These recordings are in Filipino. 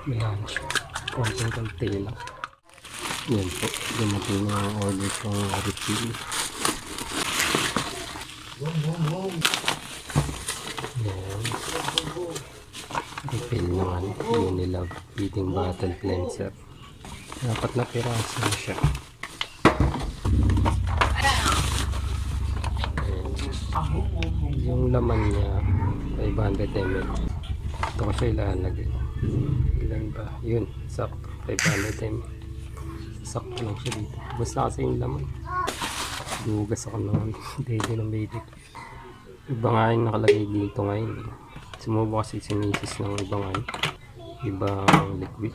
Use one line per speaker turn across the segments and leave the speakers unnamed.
Wala na siya. Konting-konti lang. Yan po. Dumating na ang order kong refill. Yan. Refill naman. Unilove Feeding Bottle Cleanser. 4 na piraso na siya. Yung laman niya 500 ml. Ito ko siya ilalagay. Ilan ba? Yun, sakto 500 ml. Sakto lang siya dito. Basta kasi yung laman. Dugas ako ng dede ng baby. Iba nga yung nakalagay dito ngayon. Sumubo kasi si misis ng ibang liquid.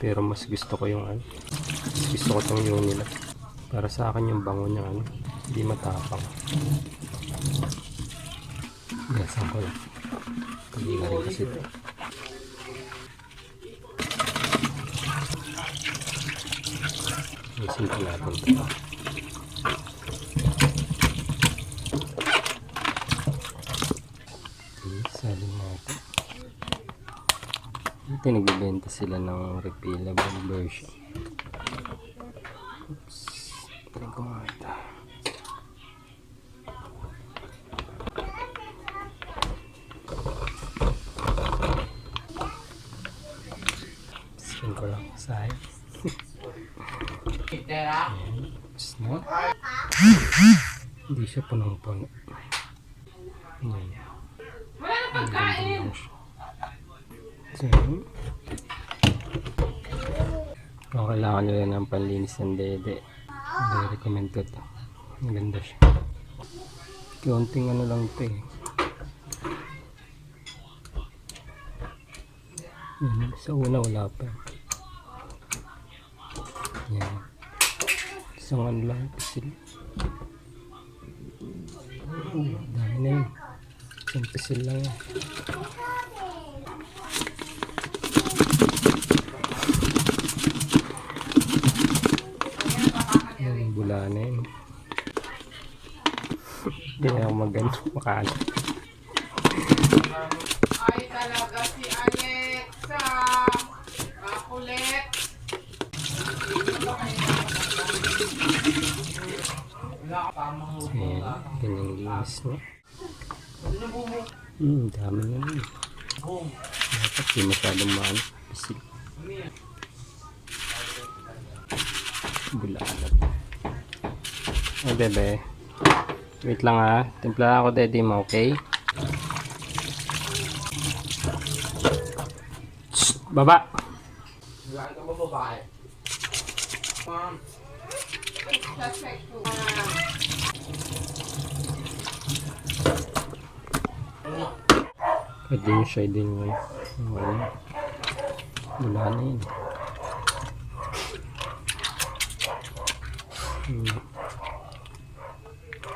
Pero mas gusto ko yung gusto ko itong Unilove. Para sa akin yung bango niya hindi matapang. Gasan ko lang. Hindi na rin kasi ito. Isin pa natin ito. Salin natin. Dito nagbibenta sila ng refillable version. Oops. Tingnan ko nga ito. Tingnan ko lang sa hindi siya punong-puno. Ang ganda lang siya. So, kung kailangan nyo ng panlinis ng dede, recommend ko ito. Ang ganda siya. Kaunting lang ito eh. Sa una wala pa. Yan. Isang lang pisil. Dami na yun. Isang pisil lang yan. Yung bula na yun. Hindi na ako maganda makaano.
Ay talaga si Alexa. Makulit.
Ayan, ganyang linis na. Dami na yun. Dapat di masyadong pisil. Bulalap. Ay bebe, wait lang ha. Timpla ako daddy mo, okay? Shhh, baba!
Wala ka ba babae? Ma'am.
Pwede nyo siya din yun. Wala na yun.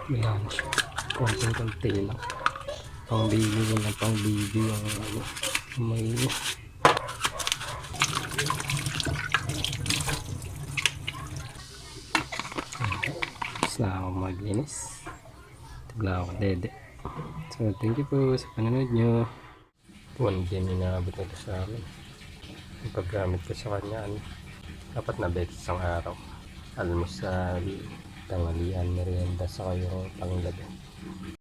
Wala na siya. Konting-konti lang. Pang baby yun lang. Pang baby yung may na ako maglinis. Tigla ako dede. So thank you po sa panonood nyo. One din inaabot na ito sa amin. Yung paggamit ko sa kanya, dapat na beses ang araw. Almusal, tanghalian, merienda, sa kayo panglabi.